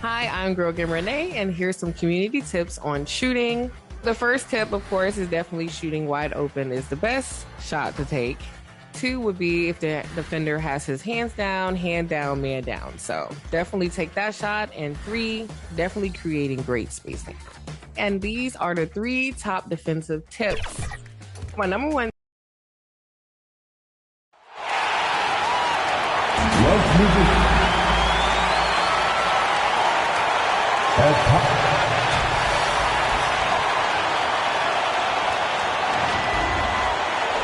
Hi, I'm Girl Game Renee, and here's some community tips on shooting. The first tip, of course, is definitely shooting wide open is the best shot to take. 2 would be if the defender has his hands down, hand down, man down. So definitely take that shot. And 3, definitely creating great spacing. And these are the 3 top defensive tips. My number 1. Love music.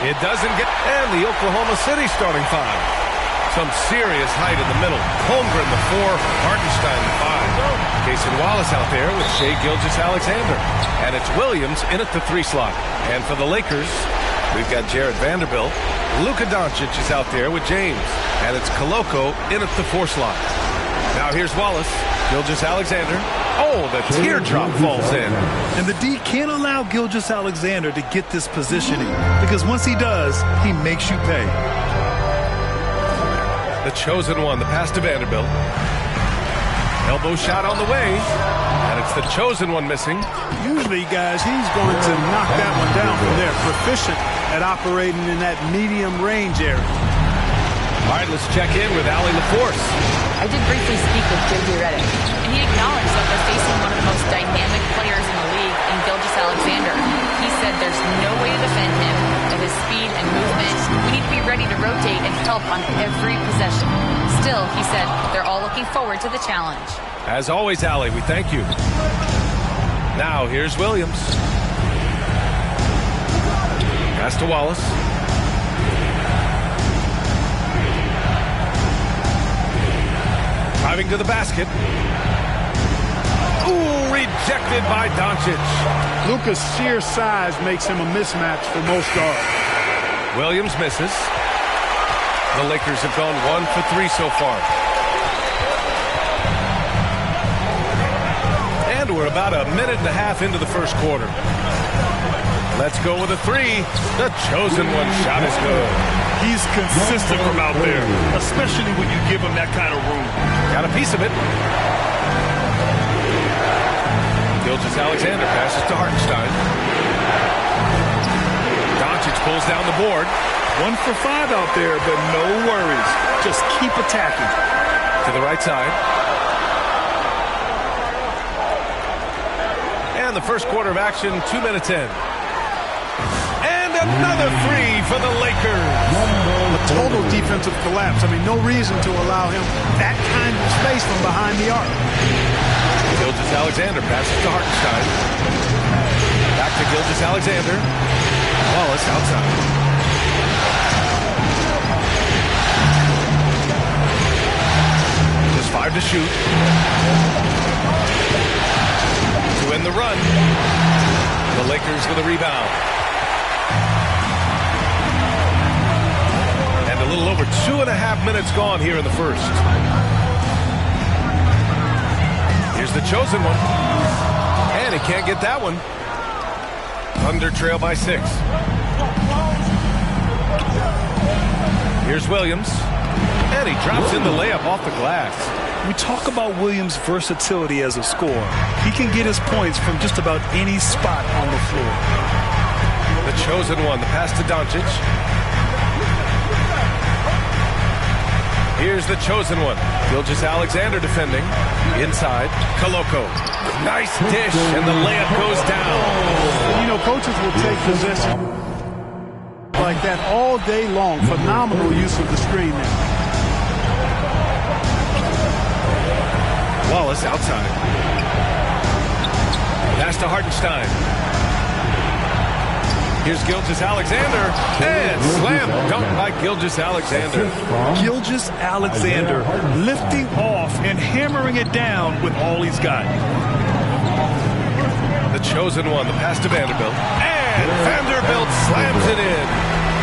It doesn't get, and the Oklahoma City starting 5. Some serious height in the middle. Holmgren the 4, Hartenstein the 5. Cason Wallace out there with Shai Gilgeous-Alexander. And it's Williams in at the 3 slot. And for the Lakers, we've got Jarred Vanderbilt. Luka Doncic is out there with James. And it's Koloko in at the 4 slot. Now here's Wallace, Gilgeous-Alexander. Oh, the teardrop falls in. And the D can't allow Gilgeous-Alexander to get this positioning, because once he does, he makes you pay. The chosen one, the pass to Vanderbilt. Elbow shot on the way, and it's the chosen one missing. Usually, guys, he's going to knock that one down from there. Proficient at operating in that medium range area. All right, let's check in with Allie LaForce. I did briefly speak with J.J. Redick, and he acknowledged that they're facing one of the most dynamic players in the league in Gilgeous-Alexander. He said there's no way to defend him, of his speed and movement. We need to be ready to rotate and help on every possession. Still, he said, they're all looking forward to the challenge. As always, Allie, we thank you. Now, here's Williams. Pass to Wallace. Driving to the basket. Ooh, rejected by Doncic. Luka's sheer size makes him a mismatch for most guards. Williams misses. The Lakers have gone 1 for 3 so far. And we're about a minute and a half into the first quarter. Let's go with a 3. The chosen one shot is good. He's consistent from out there, especially when you give him that kind of room. Got a piece of it. Gilgeous-Alexander passes to Hartenstein. Doncic pulls down the board. 1 for 5 out there, but no worries. Just keep attacking. To the right side. And the first quarter of action, 2 minutes in. And another 3 for the Lakers. A total defensive collapse. I mean, no reason to allow him that kind of space from behind the arc. Gilgeous-Alexander passes to Hartenstein. Back to Gilgeous-Alexander. Wallace outside. Just 5 to shoot. To end the run. The Lakers with a rebound. And a little over 2.5 minutes gone here in the first. Here's the chosen one. And he can't get that one. Thunder trail by 6. Here's Williams. And he drops in the layup off the glass. We talk about Williams' versatility as a scorer. He can get his points from just about any spot on the floor. The chosen one, the pass to Doncic. Here's the chosen one. Gilgeous-Alexander defending. Inside, Koloko. Nice dish, and the layup goes down. You know, coaches will take possession like that all day long. Phenomenal use of the screen there. Wallace outside. Pass to Hartenstein. Here's Gilgeous-Alexander. And slam dunk by Gilgeous-Alexander. Gilgeous-Alexander lifting off and hammering it down with all he's got. The chosen one, the pass to Vanderbilt. And Vanderbilt slams it in.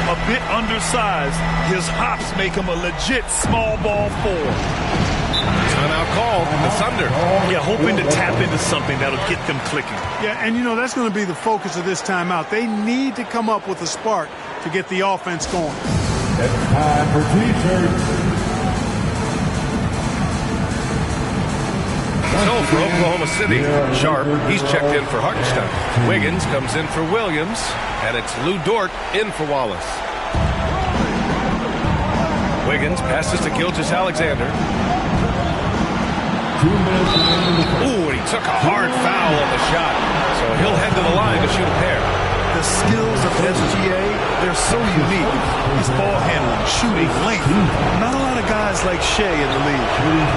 A bit undersized. His hops make him a legit small ball 4. Timeout called. The Thunder. Yeah, hoping to tap into something that'll get them clicking. Yeah, and you know, that's going to be the focus of this timeout. They need to come up with a spark to get the offense going. It's time for T-shirts. So for Oklahoma City, Sharp, he's checked in for Hartenstein. Wiggins comes in for Williams, and it's Lou Dort in for Wallace. Wiggins passes to Gilgeous-Alexander. 2 minutes remaining in the first. Ooh, and he took a hard foul on the shot. So he'll head to the line to shoot a pair. The skills of SGA, they're so unique. His ball handling, shooting, length. Not a lot of guys like Shea in the league.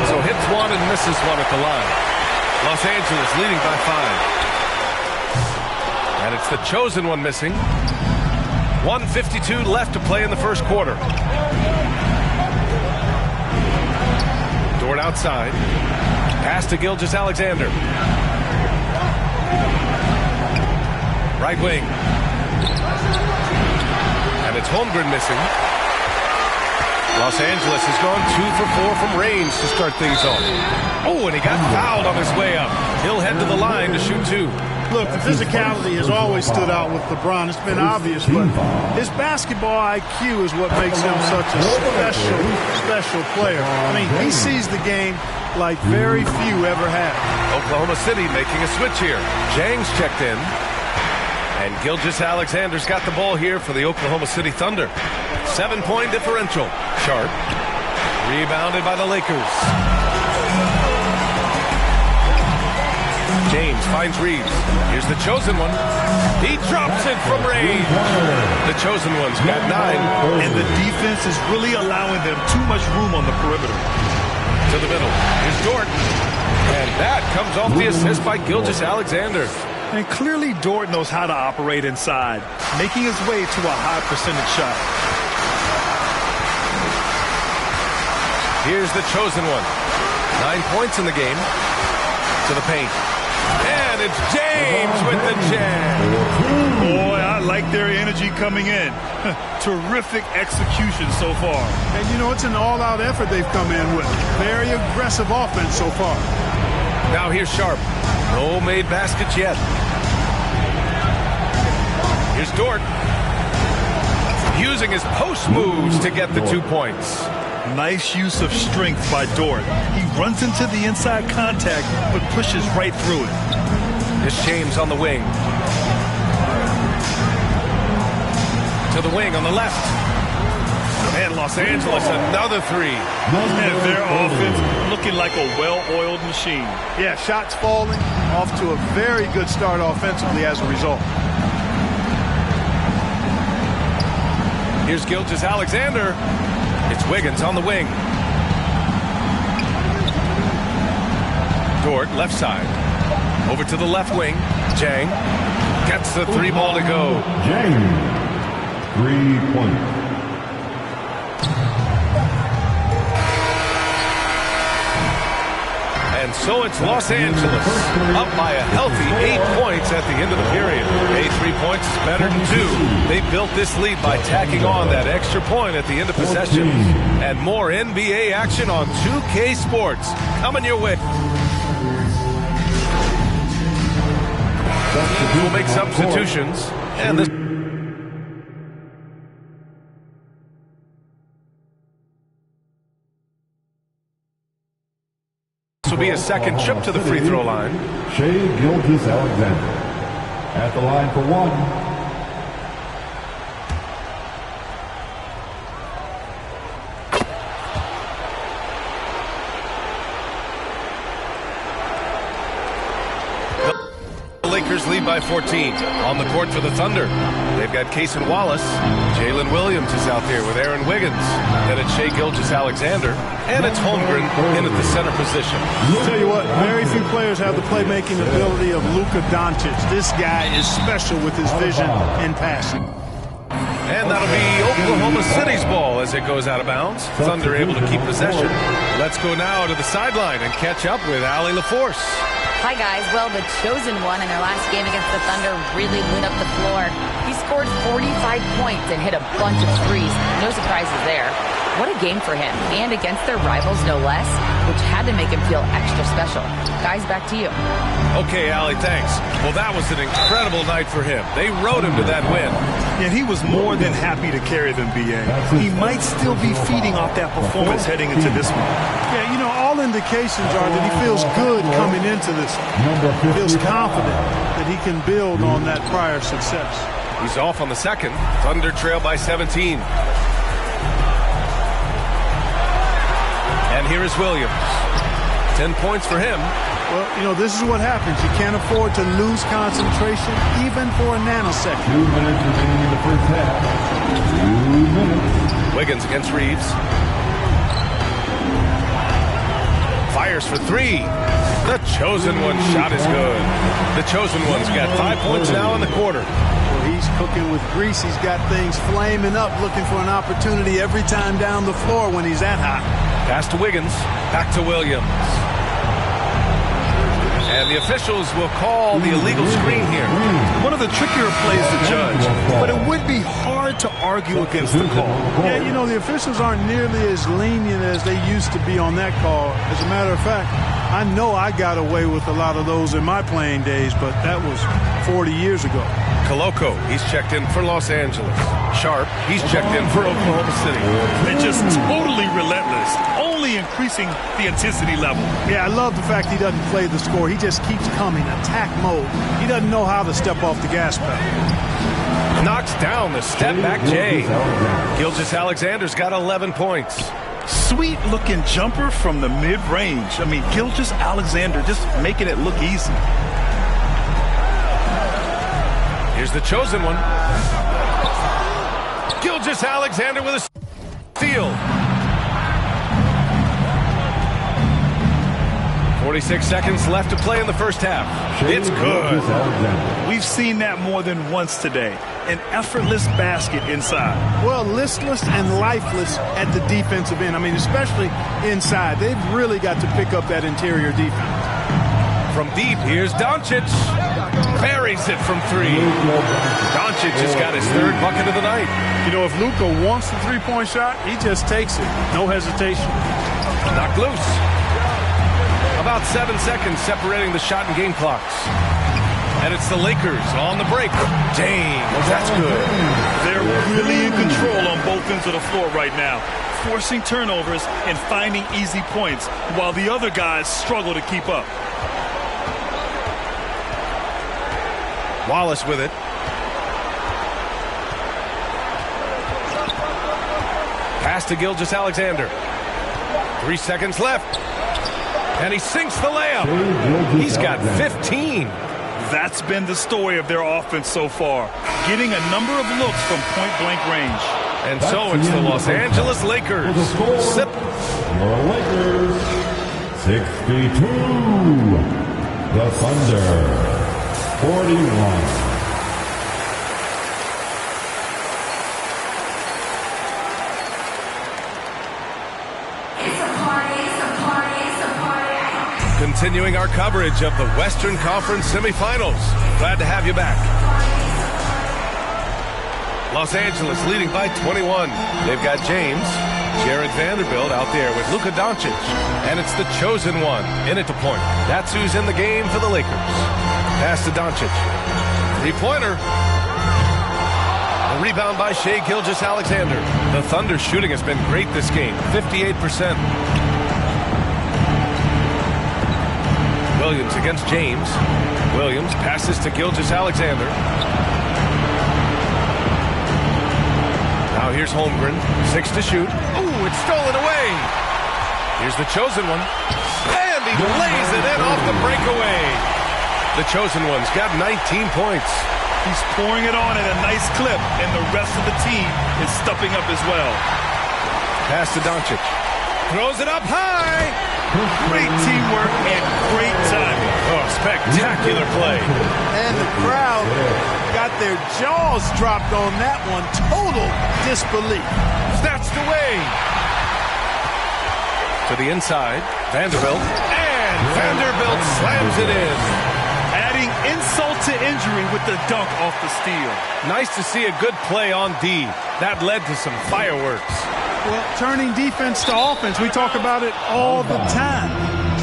So hits one and misses one at the line. Los Angeles leading by 5. And it's the chosen one missing. 1:52 left to play in the first quarter. Dort outside. Pass to Gilgeous-Alexander. Right wing. And it's Holmgren missing. Los Angeles has gone 2 for 4 from range to start things off. Oh, and he got fouled on his way up. He'll head to the line to shoot 2. Look, the physicality has always stood out with LeBron. It's been obvious, but his basketball IQ is what makes him such a special player. I mean, he sees the game like very few ever have. Oklahoma City making a switch here. Jang's checked in. And Gilgeous-Alexander's got the ball here for the Oklahoma City Thunder. 7-point differential. Sharp. Rebounded by the Lakers. James finds Reeves. Here's the chosen one. He drops it from range. The chosen one's got 9. And the defense is really allowing them too much room on the perimeter. To the middle. Here's Dort. And that comes off the assist by Gilgeous-Alexander. And clearly Dort knows how to operate inside, making his way to a high percentage shot. Here's the chosen one. 9 points in the game. To the paint. And it's James with the jam. Boy, I like their energy coming in. Terrific execution so far. And, you know, it's an all-out effort they've come in with. Very aggressive offense so far. Now here's Sharp. No made baskets yet. Here's Dort. Using his post moves to get the 2 points. Nice use of strength by Dort. He runs into the inside contact, but pushes right through it. Here's James on the wing. To the wing on the left. And Los Angeles, another 3. And their offense looking like a well-oiled machine. Yeah, shots falling, off to a very good start offensively as a result. Here's Gilgeous-Alexander. It's Wiggins on the wing. Dort, left side. Over to the left wing. Jang gets the 3 ball to go. Jang, 3 points. And so it's Los Angeles up by a healthy 8 points at the end of the period. 3 points is better than 2. They built this lead by tacking on that extra point at the end of possession. And more NBA action on 2K Sports coming your way. We'll make substitutions. And this will be a second trip to the free throw line. Shea Gilgeous-Alexander at the line for 1. The Lakers lead by 14. On the court for the Thunder, they've got Cason Wallace. Jalen Williams is out there with Aaron Wiggins. Then it's Shea Gilgeous-Alexander. And it's Holmgren in at the center position. I'll tell you what, very few players have the playmaking ability of Luka Doncic. This guy is special with his vision and passing. And that'll be Oklahoma City's ball as it goes out of bounds. Thunder able to keep possession. Let's go now to the sideline and catch up with Allie LaForce. Hi, guys. Well, the chosen one in their last game against the Thunder really lit up the floor. He scored 45 points and hit a bunch of threes. No surprises there. What a game for him, and against their rivals no less, which had to make him feel extra special. Guys, back to you. Okay, Allie, thanks. Well, that was an incredible night for him. They rode him to that win. And he was more than happy to carry them, B.A. He might still be feeding off that performance heading into this one. Yeah, you know, all indications are that he feels good coming into this. He feels confident that he can build on that prior success. He's off on the second. Thunder trail by 17. And here is Williams. 10 points for him. Well, you know, this is what happens. You can't afford to lose concentration even for a nanosecond. 2 minutes remaining in the first half. 2 minutes. Wiggins against Reeves. Fires for three. The chosen one shot is good. The chosen one's got 5 points now in the quarter. Well, he's cooking with grease. He's got things flaming up, looking for an opportunity every time down the floor when he's that hot. Pass to Wiggins. Back to Williams. And the officials will call the illegal screen here. One of the trickier plays to judge, but it would be hard to argue against the call. Yeah, you know, the officials aren't nearly as lenient as they used to be on that call. As a matter of fact, I know I got away with a lot of those in my playing days, but that was 40 years ago. Koloko, he's checked in for Los Angeles. Sharp, he's checked in for Oklahoma City. They're just totally relentless, only increasing the intensity level. Yeah, I love the fact he doesn't play the score. He just keeps coming, attack mode. He doesn't know how to step off the gas pedal. Knocks down the step back Jay. Gilgeous-Alexander's got 11 points. Sweet looking jumper from the mid-range. I mean, Gilgeous-Alexander just making it look easy. Here's the chosen one. Gilgeous-Alexander with a steal. 46 seconds left to play in the first half. It's good. We've seen that more than once today. An effortless basket inside. Well, listless and lifeless at the defensive end. I mean, especially inside. They've really got to pick up that interior defense. From deep, here's Doncic. Buries it from three. Doncic has got his third bucket of the night. You know, if Luka wants the three-point shot, he just takes it. No hesitation. Knocked loose. About 7 seconds separating the shot and game clocks. And it's the Lakers on the break. Dang, that's good. They're really in control on both ends of the floor right now, forcing turnovers and finding easy points while the other guys struggle to keep up. Wallace with it. Pass to Gilgeous-Alexander. 3 seconds left. And he sinks the layup. He's got 15. That's been the story of their offense so far, getting a number of looks from point-blank range. And so it's the Los Angeles Lakers. Sip. Your Lakers, 62. The Thunder, 41. Continuing our coverage of the Western Conference semifinals. Glad to have you back. Los Angeles leading by 21. They've got James, Jared Vanderbilt out there with Luka Doncic. And it's the chosen one in at the point. That's who's in the game for the Lakers. Pass to Doncic. Three-pointer. A rebound by Shai Gilgeous-Alexander. The Thunder shooting has been great this game, 58%. Williams against James. Williams passes to Gilgeous-Alexander. Now here's Holmgren. 6 to shoot. Ooh, it's stolen away. Here's the chosen one. And he lays it in off the breakaway. The chosen one's got 19 points. He's pouring it on at a nice clip, and the rest of the team is stepping up as well. Pass to Doncic. Throws it up high. Great teamwork and great timing. Oh, spectacular play. And the crowd got their jaws dropped on that one. Total disbelief. Snatched away. To the inside, Vanderbilt. And Vanderbilt slams it in. Adding insult to injury with the dunk off the steal. Nice to see a good play on D. That led to some fireworks. Well, turning defense to offense, we talk about it all the time.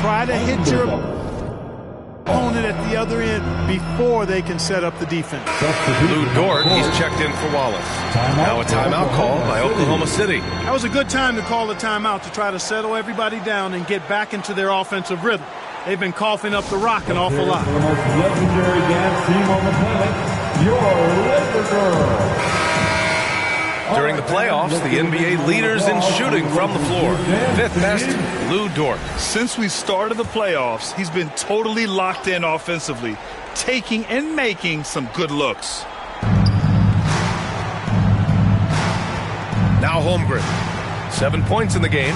Try to hit your opponent at the other end before they can set up the defense. Lou Dort, he's checked in for Wallace. Now a timeout called by Oklahoma City. That was a good time to call a timeout to try to settle everybody down and get back into their offensive rhythm. They've been coughing up the rock an awful lot. The most legendary dance team on the planet, your Laker Girl. During the playoffs, the NBA leaders in shooting from the floor. Fifth best, Lou Dort. Since we started the playoffs, he's been totally locked in offensively, taking and making some good looks. Now Holmgren. 7 points in the game.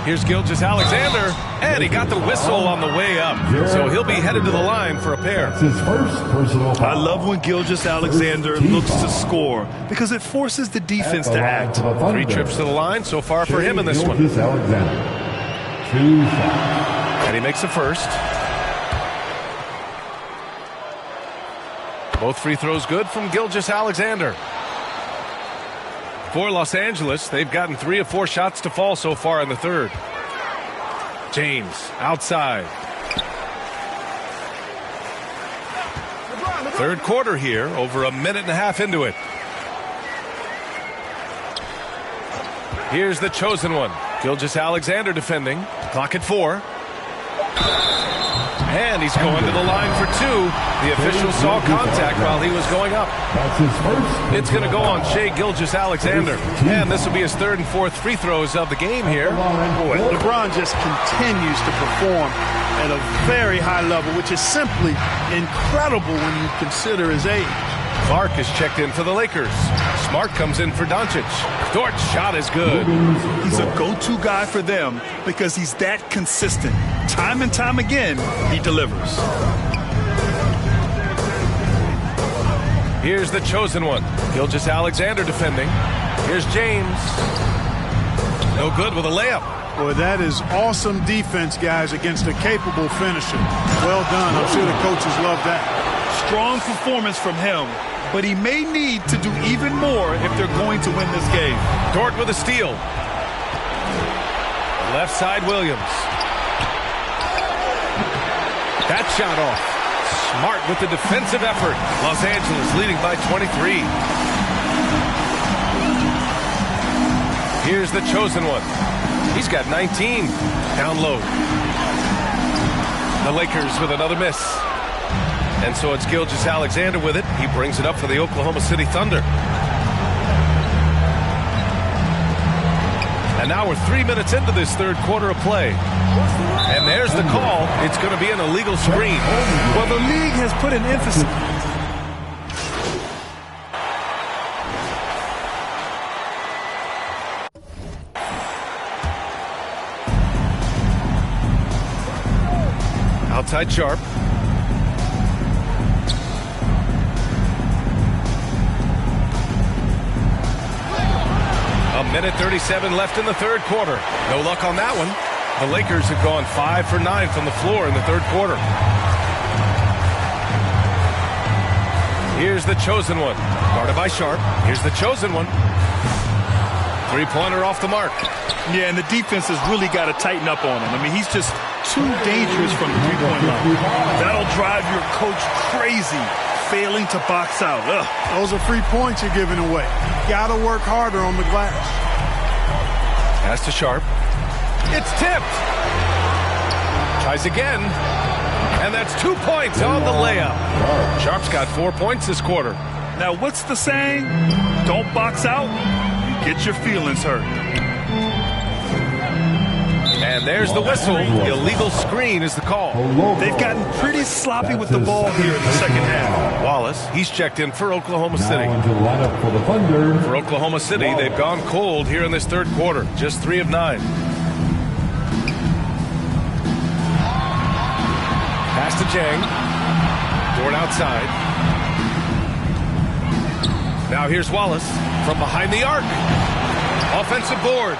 Here's Gilgeous-Alexander, and he got the whistle on the way up. So he'll be headed to the line for a pair. It's his first personal foul. I love when Gilgeous-Alexander looks to score because it forces the defense to act. 3 trips to the line so far for him in this one. Gilgeous-Alexander. 2 shots. And he makes the first. Both free throws good from Gilgeous-Alexander. For Los Angeles, they've gotten 3 of 4 shots to fall so far in the third. James outside. Third quarter here, over a minute and a half into it. Here's the chosen one. Gilgeous-Alexander defending. Clock at 4. And he's going to the line for 2. The official saw contact while he was going up. That's his first. It's going to go on Shai Gilgeous-Alexander. And this will be his 3rd and 4th free throws of the game here. Boy, LeBron just continues to perform at a very high level, which is simply incredible when you consider his age. Clark is checked in for the Lakers. Smart comes in for Doncic. Dort's shot is good. He's a go-to guy for them because he's that consistent. Time and time again, he delivers. Here's the chosen one. Gilgeous-Alexander defending. Here's James. No good with a layup. Boy, that is awesome defense, guys, against a capable finisher. Well done. I'm sure the coaches love that. Strong performance from him, but he may need to do even more if they're going to win this game. Dort with a steal. Left side Williams. That shot off. Smart with the defensive effort. Los Angeles leading by 23. Here's the chosen one. He's got 19. Down low. The Lakers with another miss. And so it's Gilgeous-Alexander with it. He brings it up for the Oklahoma City Thunder. And now we're 3 minutes into this third quarter of play. And there's the call. It's going to be an illegal screen. Well, the league has put an emphasis. Outside Sharp. A minute 37 left in the third quarter. No luck on that one. The Lakers have gone 5 for 9 from the floor in the third quarter. Here's the chosen one. Guarded by Sharp. Here's the chosen one. Three-pointer off the mark. Yeah, and the defense has really got to tighten up on him. I mean, he's just too dangerous from the three-point line. That'll drive your coach crazy, failing to box out. Ugh. Those are free points you're giving away. You got to work harder on the glass. Pass to Sharp. It's tipped. Tries again. And that's 2 points on the layup. Sharp's got 4 points this quarter. Now, what's the saying? Don't box out. You get your feelings hurt. And there's the whistle. The illegal screen is the call. They've gotten pretty sloppy with the ball here in the second half. Wallace, he's checked in for Oklahoma City. Now into the lineup for the Thunder. For Oklahoma City, they've gone cold here in this third quarter. Just 3 of 9. Pass to Jang. Dort outside. Now here's Wallace from behind the arc. Offensive board.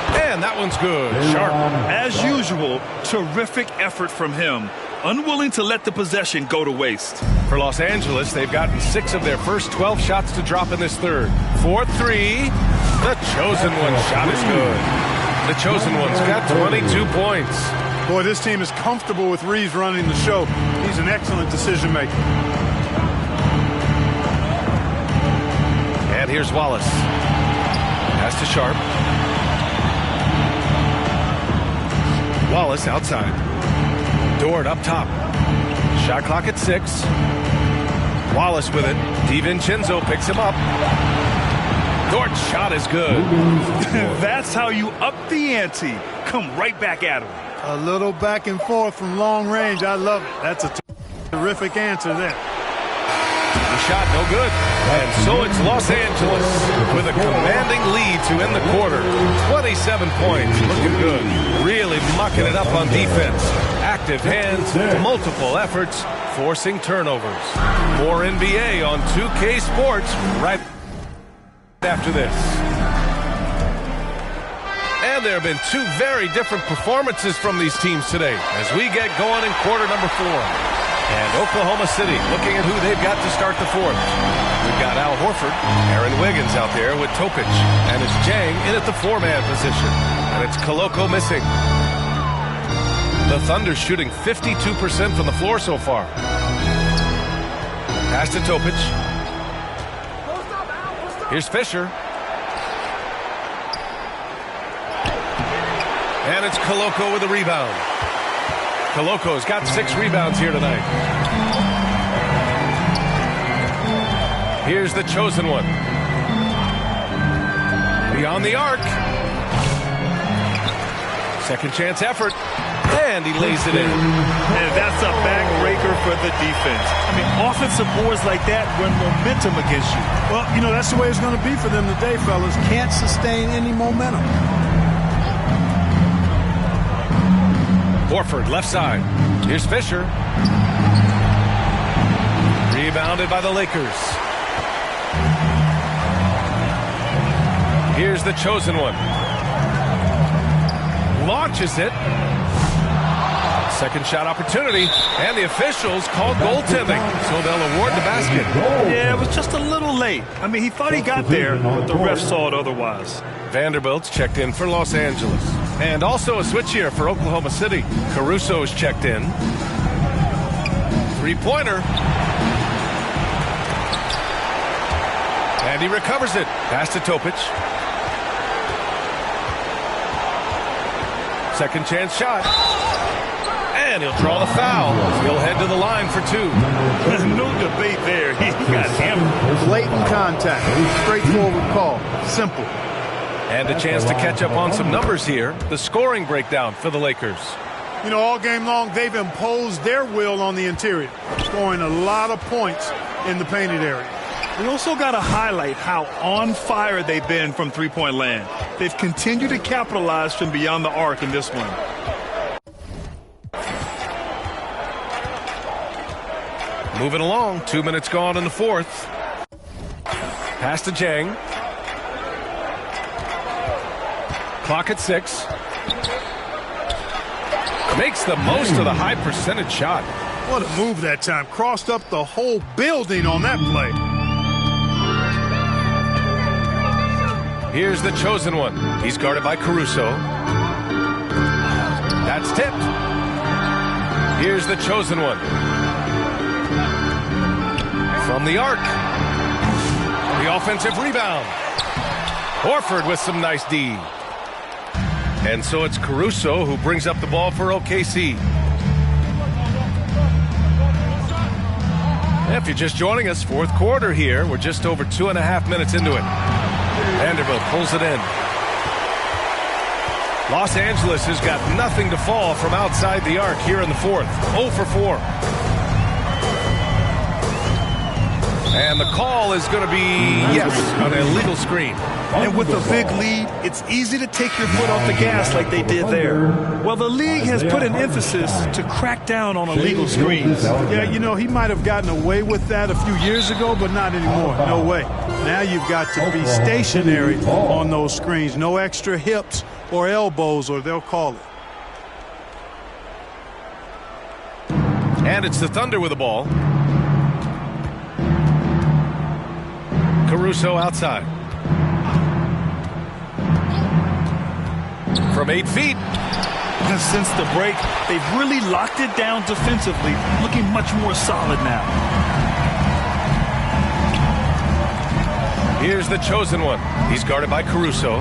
And that one's good. Sharp. As usual, terrific effort from him. Unwilling to let the possession go to waste. For Los Angeles, they've gotten 6 of their first 12 shots to drop in this third. 4-3. The Chosen One shot is good. The Chosen One's got 22 points. Boy, this team is comfortable with Reeves running the show. He's an excellent decision maker. And here's Wallace. Pass to Sharp. Wallace outside. Dort up top. Shot clock at 6. Wallace with it. DiVincenzo picks him up. Dort's shot is good. That's how you up the ante. Come right back at him. A little back and forth from long range. I love it. That's a terrific answer there. The shot no good. And so it's Los Angeles with a commanding lead to end the quarter. 27 points. Looking good. Really mucking it up on defense. Active hands, multiple efforts, forcing turnovers. More NBA on 2K Sports right after this. And there have been two very different performances from these teams today as we get going in quarter number 4. And Oklahoma City looking at who they've got to start the fourth. We've got Al Horford, Aaron Wiggins out there with Topic, and it's Jang in at the 4-man position. And it's Koloko missing. The Thunder shooting 52% from the floor so far. Pass to Topic. Here's Fisher. And it's Koloko with a rebound. Koloko's got 6 rebounds here tonight. Here's the Chosen One. Beyond the arc. Second chance effort. And he lays it in. And that's a backbreaker for the defense. I mean, offensive boards like that run momentum against you. Well, you know, that's the way it's going to be for them today, fellas. Can't sustain any momentum. Horford, left side. Here's Fisher. Rebounded by the Lakers. Here's the Chosen One. Launches it. Second shot opportunity. And the officials called goaltending, so they'll award the basket. Yeah, it was just a little late. I mean, he thought he got there, but the ref saw it otherwise. Vanderbilt's checked in for Los Angeles. And also a switch here for Oklahoma City. Caruso's checked in. Three-pointer. And he recovers it. Pass to Topic. Second chance shot. And he'll draw the foul. He'll head to the line for 2. No debate there. He got hammered. Blatant contact. Straightforward call. Simple. And a chance to catch up on some numbers here. The scoring breakdown for the Lakers. You know, all game long, they've imposed their will on the interior, scoring a lot of points in the painted area. We also got to highlight how on fire they've been from three-point land. They've continued to capitalize from beyond the arc in this one. Moving along, 2 minutes gone in the fourth. Pass to Jang. Clock at 6. Makes the most of the high percentage shot. What a move that time. Crossed up the whole building on that play. Here's the Chosen One. He's guarded by Caruso. That's tipped. Here's the Chosen One. From the arc. The offensive rebound. Horford with some nice D. And so it's Caruso who brings up the ball for OKC. If you're just joining us, fourth quarter here. We're just over 2.5 minutes into it. Vanderbilt pulls it in. Los Angeles has got nothing to fall from outside the arc here in the fourth. 0 for 4. And the call is going to be, yes, an illegal screen. And with a big lead, it's easy to take your foot off the gas like they did there. Well, the league has put an emphasis to crack down on illegal screens. Yeah, you know, he might have gotten away with that a few years ago, but not anymore. No way. Now you've got to be stationary on those screens. No extra hips or elbows, or they'll call it. And it's the Thunder with the ball. Caruso outside. from 8 feet. And since the break, they've really locked it down defensively, looking much more solid now. Here's the chosen one. He's guarded by Caruso.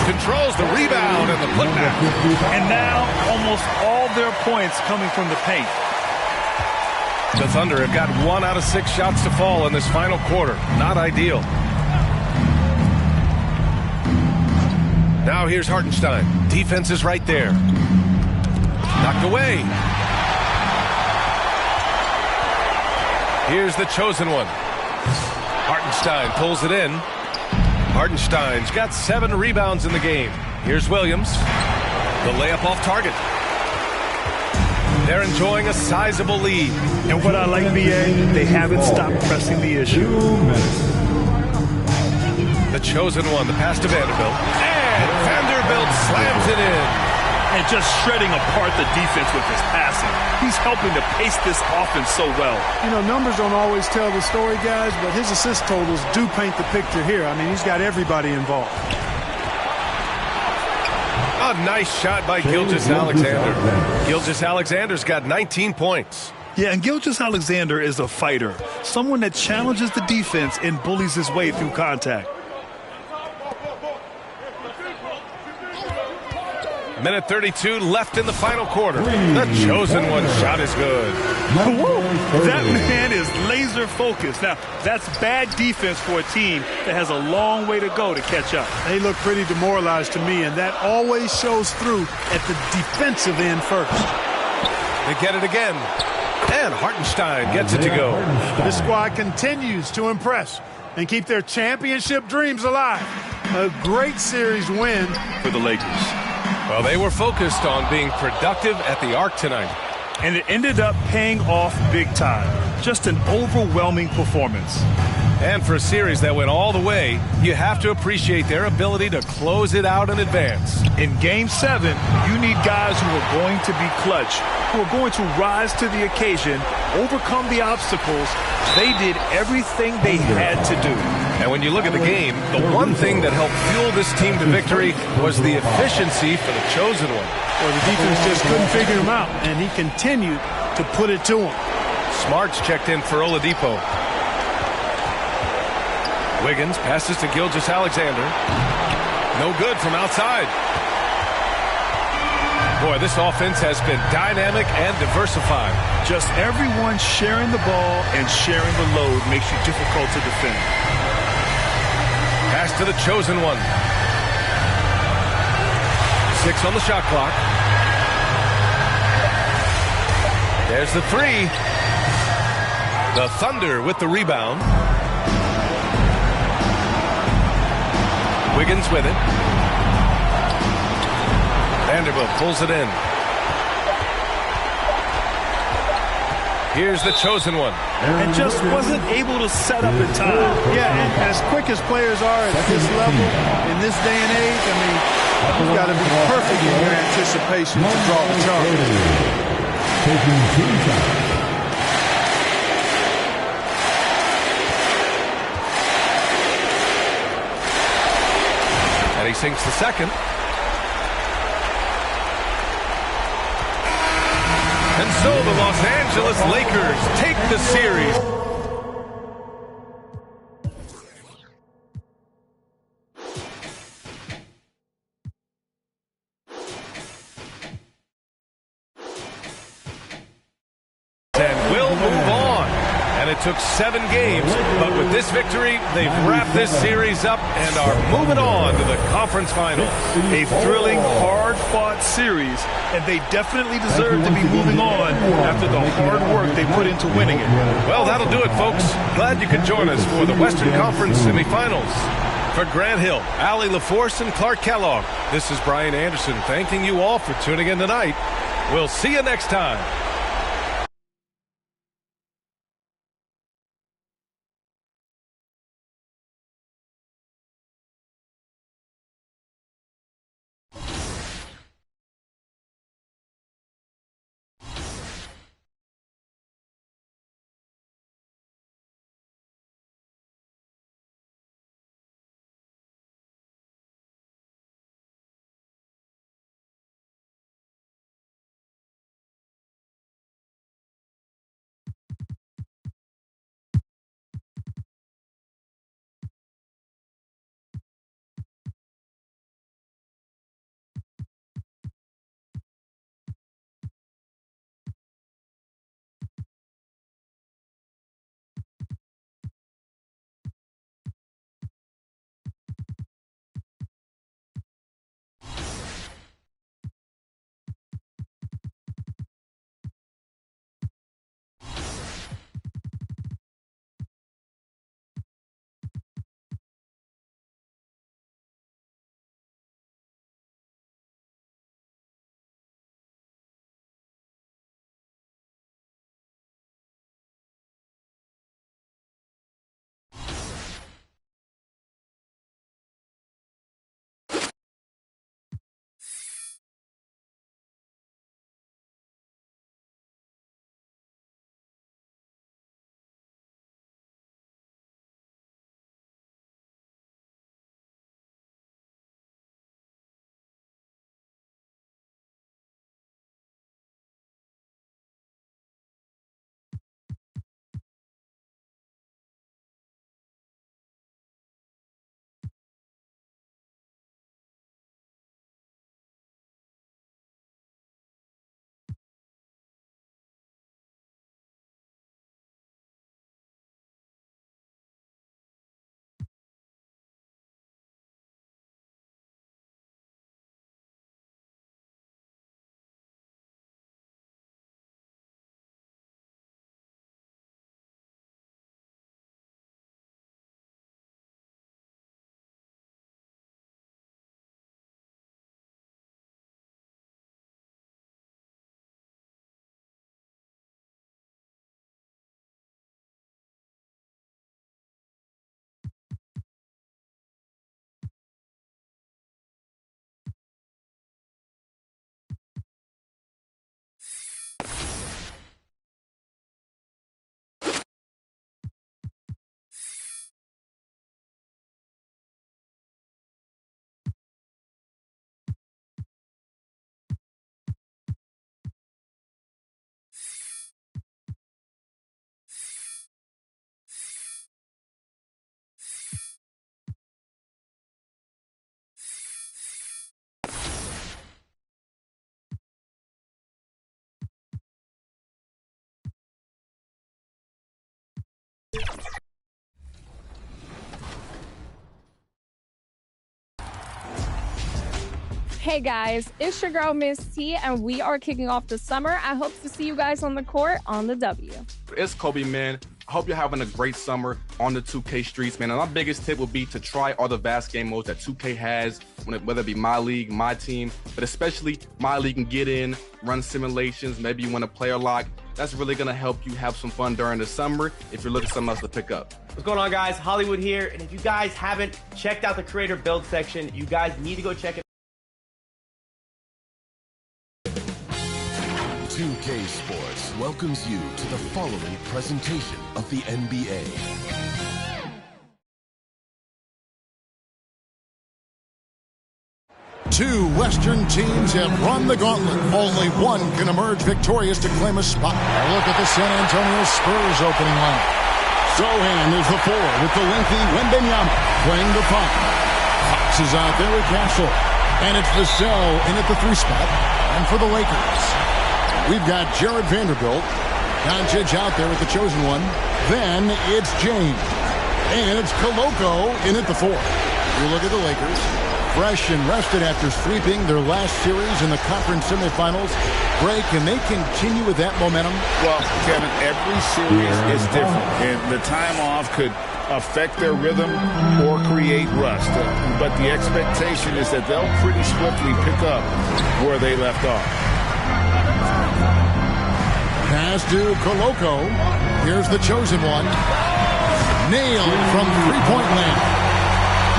Controls the rebound and the putback. And now almost all their points coming from the paint. The Thunder have got 1 out of 6 shots to fall in this final quarter. Not ideal. Now here's Hartenstein. Defense is right there. Knocked away. Here's the chosen one. Hartenstein pulls it in. Hartenstein's got 7 rebounds in the game. Here's Williams. The layup off target. They're enjoying a sizable lead. And what I like, B.A., they haven't stopped pressing the issue. The chosen one, the pass to Vanderbilt. And Vanderbilt slams it in. And just shredding apart the defense with his passing. He's helping to pace this offense so well. You know, numbers don't always tell the story, guys, but his assist totals do paint the picture here. I mean, he's got everybody involved. A nice shot by Gilgeous-Alexander. Gilgeous-Alexander's got 19 points. Yeah, and Gilgeous-Alexander is a fighter. Someone that challenges the defense and bullies his way through contact. Minute 32 left in the final quarter. The chosen one shot is good. That man is laser focused. Now, that's bad defense for a team that has a long way to go to catch up. They look pretty demoralized to me, and that always shows through at the defensive end first. They get it again. And Hartenstein gets it to go. This squad continues to impress and keep their championship dreams alive. A great series win for the Lakers. Well, they were focused on being productive at the Arc tonight. And it ended up paying off big time. Just an overwhelming performance. And for a series that went all the way, you have to appreciate their ability to close it out in advance. In Game 7, you need guys who are going to be clutch, who are going to rise to the occasion, overcome the obstacles. They did everything they had to do. And when you look at the game, the one thing that helped fuel this team to victory was the efficiency for the chosen one. Well, the defense just couldn't figure him out, and he continued to put it to him. Smart's checked in for Oladipo. Wiggins passes to Gilgeous-Alexander. No good from outside. Boy, this offense has been dynamic and diversified. Just everyone sharing the ball and sharing the load makes you difficult to defend. Pass to the chosen one. 6 on the shot clock. There's the 3. The Thunder with the rebound. Wiggins with it. Vanderbilt pulls it in. Here's the chosen one. And just wasn't able to set up in time. Yeah, and as quick as players are at this level, in this day and age, I mean, you've got to be perfect in your anticipation to draw the charge. Taking 2 shots. And he sinks the second. And so the Los Angeles Lakers take the series. And will move on. And it took 7 games, but with this victory, they've wrapped this series up and are moving on to the conference finals. A thrilling, hard-fought series, and they definitely deserve to be moving on after the hard work they put into winning it. Well, that'll do it, folks. Glad you could join us for the Western Conference semifinals. For Grant Hill, Allie LaForce, and Clark Kellogg, this is Brian Anderson thanking you all for tuning in tonight. We'll see you next time. Hey guys, it's your girl Miss T, and we are kicking off the summer. I hope to see you guys on the court on the W. It's Kobe, man. I hope you're having a great summer on the 2K streets, man. And my biggest tip would be to try all the vast game modes that 2K has, whether it be My League, My Team, but especially My League and get in, run simulations, maybe you want a player lock. That's really going to help you have some fun during the summer if you're looking for something else to pick up. What's going on, guys? Hollywood here. And if you guys haven't checked out the creator build section, you guys need to go check it. 2K Sports welcomes you to the following presentation of the NBA. Two Western teams have run the gauntlet. Only one can emerge victorious to claim a spot. A look at the San Antonio Spurs opening line. Sohan is the 4 with the lengthy Wembanyama playing the 5. Fox is out there with Castle. And it's Vassell in at the 3 spot. And for the Lakers, we've got Jared Vanderbilt. Doncic out there with the chosen one. Then it's James. And it's Koloko in at the 4. You look at the Lakers. Fresh and rested after sweeping their last series in the conference semifinals. Break, and they continue with that momentum. Well, Kevin, every series is different, and the time off could affect their rhythm or create rust. But the expectation is that they'll pretty swiftly pick up where they left off. Pass to Koloko. Here's the chosen one. Nailed from three-point land.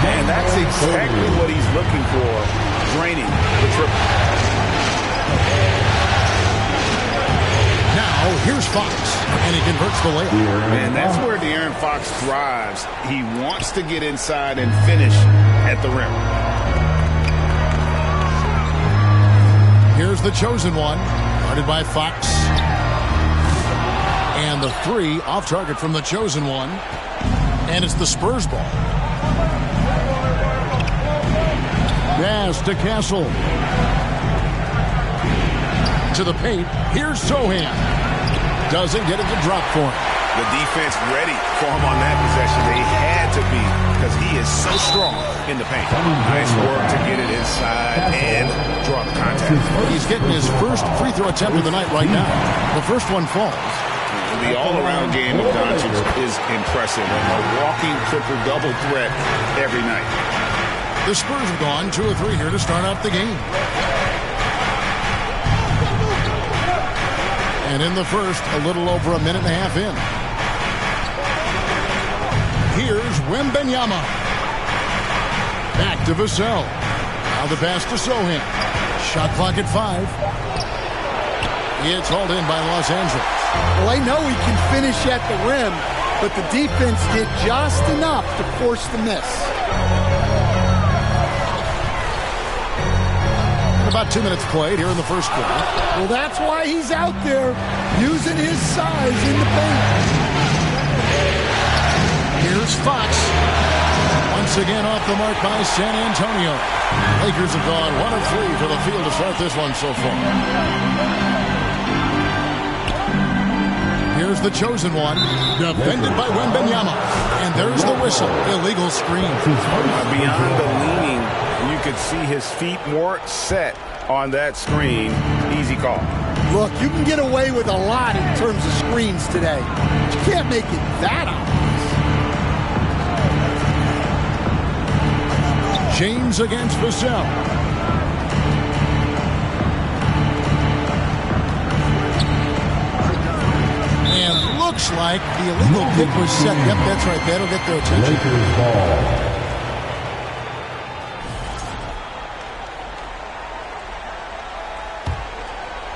And that's exactly what he's looking for, draining the triple. Now, here's Fox, and he converts the layup. And that's where De'Aaron Fox thrives. He wants to get inside and finish at the rim. Here's the chosen one, guarded by Fox. And the 3 off target from the chosen one. And it's the Spurs ball. Pass to Castle. To the paint. Here's Sohan. Doesn't get it to drop for him. The defense ready for him on that possession. They had to be because he is so strong in the paint. Nice work to get it inside and draw the contact. He's getting his first free throw attempt of the night right now. The first one falls. The all-around game of Doncic is impressive. And a walking triple-double threat every night. The Spurs have gone 2 of 3 here to start out the game. And in the first, a little over a minute and a half in. Here's Wembanyama. Back to Vassell. Now the pass to Sohan. Shot clock at 5. It's hauled in by Los Angeles. Well, they know he can finish at the rim, but the defense did just enough to force the miss. About 2 minutes played here in the first quarter. Well, that's why he's out there using his size in the paint. Here's Fox. Once again off the mark by San Antonio. Lakers have gone 1 of 3 for the field to start this one so far. Here's the chosen one. Defended by Wembanyama. And there's the whistle. Illegal screen. Beyond the leaning, you could see his feet more set on that screen. Easy call. Look, you can get away with a lot in terms of screens today. But you can't make it that obvious. James against Vassell. And looks like the illegal kick was set. Yep, that's right. That'll get their attention. Lakers ball.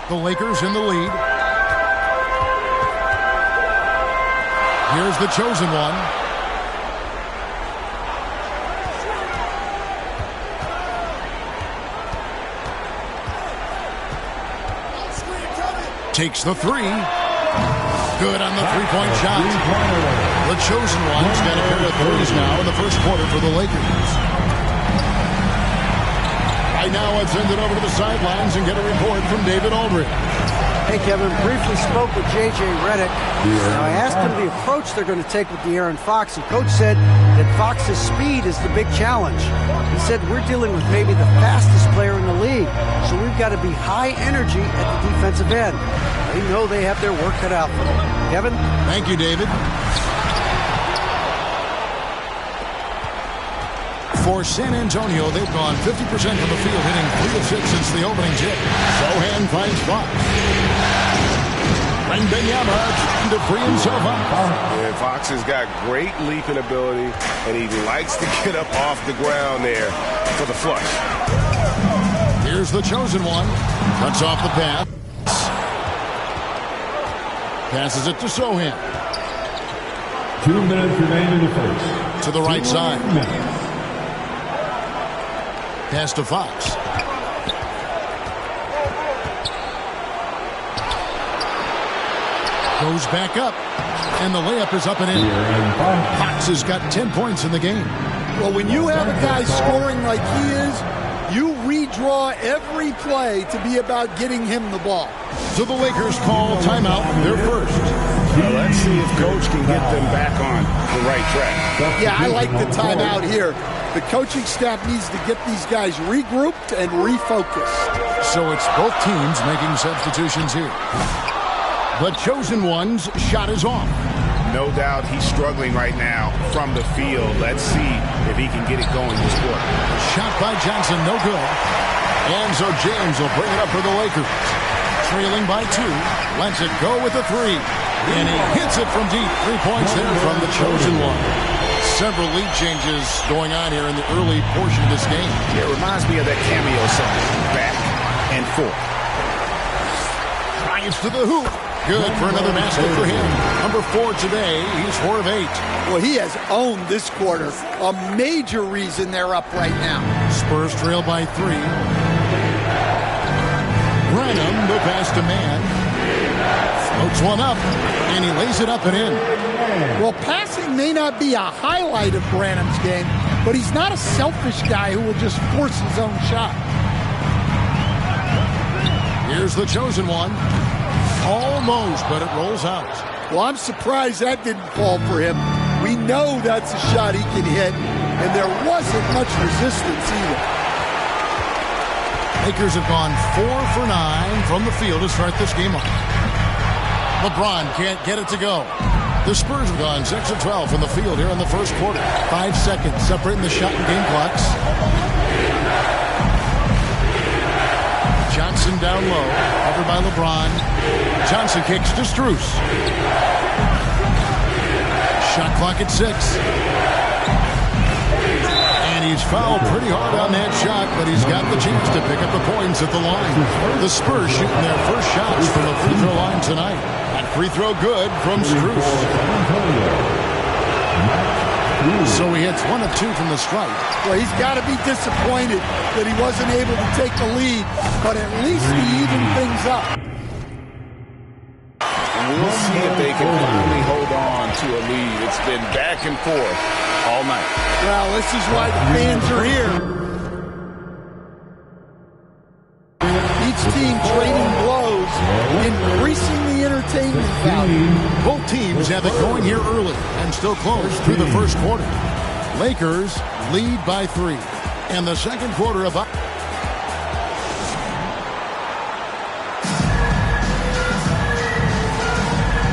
The Lakers in the lead. Here's the chosen one. Takes the 3. Good on the three-point shot. The chosen one's got a pair of threes now in the first quarter for the Lakers. Right now, let's send it over to the sidelines and get a report from David Aldridge. Hey, Kevin, briefly spoke with J.J. Redick. I asked him the approach they're going to take with De'Aaron Fox, and Coach said that Fox's speed is the big challenge. He said, we're dealing with maybe the fastest player in the league, so we've got to be high energy at the defensive end. They know they have their work cut out for them. Kevin? Thank you, David. For San Antonio, they've gone 50% from the field, hitting 3 of 6 since the opening tip. Sohan finds Fox. Wembanyama trying to free himself up. Yeah, Fox has got great leaping ability, and he likes to get up off the ground there for the flush. Here's the chosen one. Cuts off the pass. Passes it to Sohan. 2 minutes remain in the first. To the right side. Pass to Fox. Goes back up. And the layup is up and in. Fox has got 10 points in the game. Well, when you have a guy scoring like he is, you redraw every play to be about getting him the ball. So the Lakers call timeout, their first. Well, let's see if Coach can get them back on the right track. Yeah, I like the timeout here. The coaching staff needs to get these guys regrouped and refocused. So it's both teams making substitutions here. The chosen one's shot is off. No doubt he's struggling right now from the field. Let's see if he can get it going this quarter. Shot by Johnson, no good. And so James will bring it up for the Lakers. Trailing by 2, lets it go with a 3. And he hits it from deep. 3 points there from the chosen one. Several lead changes going on here in the early portion of this game. Yeah, it reminds me of that cameo song, back and forth. Drives to the hoop. Good for another basket for him. Number 4 today. He's 4 of 8. Well, he has owned this quarter. A major reason they're up right now. Spurs trail by 3. Branham, the pass to man. Floats one up, and he lays it up and in. Well, passing may not be a highlight of Branham's game, but he's not a selfish guy who will just force his own shot. Here's the chosen one. Almost, but it rolls out. Well, I'm surprised that didn't fall for him. We know that's a shot he can hit, and there wasn't much resistance either. Lakers have gone 4 for 9 from the field to start this game off. LeBron can't get it to go. The Spurs have gone 6 of 12 from the field here in the first quarter. 5 seconds separating the shot and game clocks. Johnson down low, covered by LeBron. Johnson kicks to Strus. Shot clock at 6. And he's fouled pretty hard on that shot, but he's got the chance to pick up the points at the line. The Spurs shooting their first shots from the free throw line tonight. And free throw good from Strus. So he hits 1 of 2 from the stripe. Well, he's got to be disappointed that he wasn't able to take the lead, but at least he evened things up. And we'll see if they can finally hold on to a lead. It's been back and forth all night. Well, this is why the fans are here. Each team trading blows, increasing the entertainment value. Both teams have it going here early and still close through the first quarter. Lakers lead by 3. And the second quarter of up.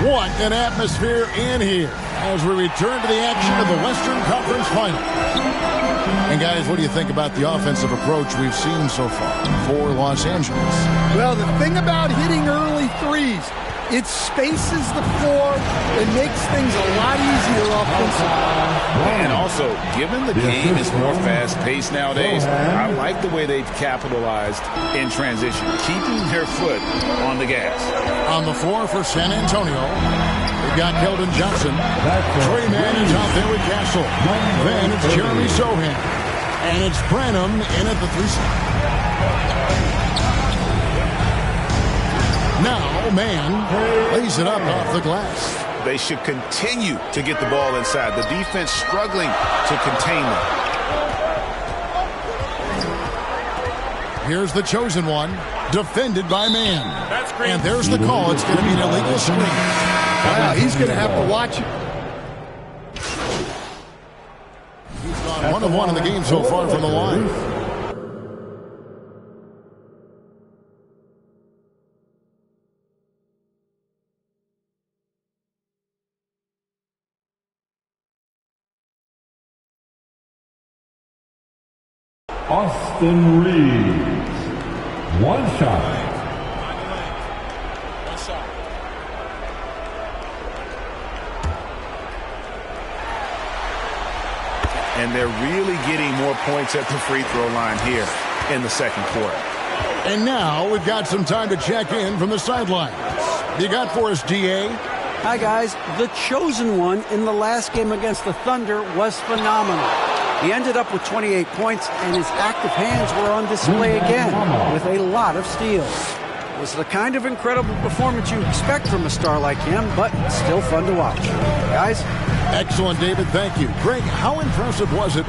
What an atmosphere in here as we return to the action of the Western Conference Final. And guys, what do you think about the offensive approach we've seen so far for Los Angeles? Well, the thing about hitting early threes, it spaces the floor and makes things a lot easier offensively. And also, given the game is more fast-paced nowadays, I like the way they've capitalized in transition, keeping their foot on the gas. On the floor for San Antonio, we've got Keldon Johnson. Trey Mann is out there with Castle. Then it's Jeremy Sohan. And it's Branham in at the 3 spot. Now, Mann lays it up off the glass. They should continue to get the ball inside. The defense struggling to contain them. Here's the chosen one. defended by man. And there's the call. It's going to be an illegal screen. Wow, he's going to have to watch it. He's gone 1 of 1 in the game so far from the line. Austin Reeves. One shot. And they're really getting more points at the free throw line here in the second quarter. And now we've got some time to check in from the sidelines. You got for us, DA? Hi, guys. The chosen one in the last game against the Thunder was phenomenal. He ended up with 28 points, and his active hands were on display again with a lot of steals. It was the kind of incredible performance you expect from a star like him, but still fun to watch. Guys? Excellent, David. Thank you. Greg, how impressive was it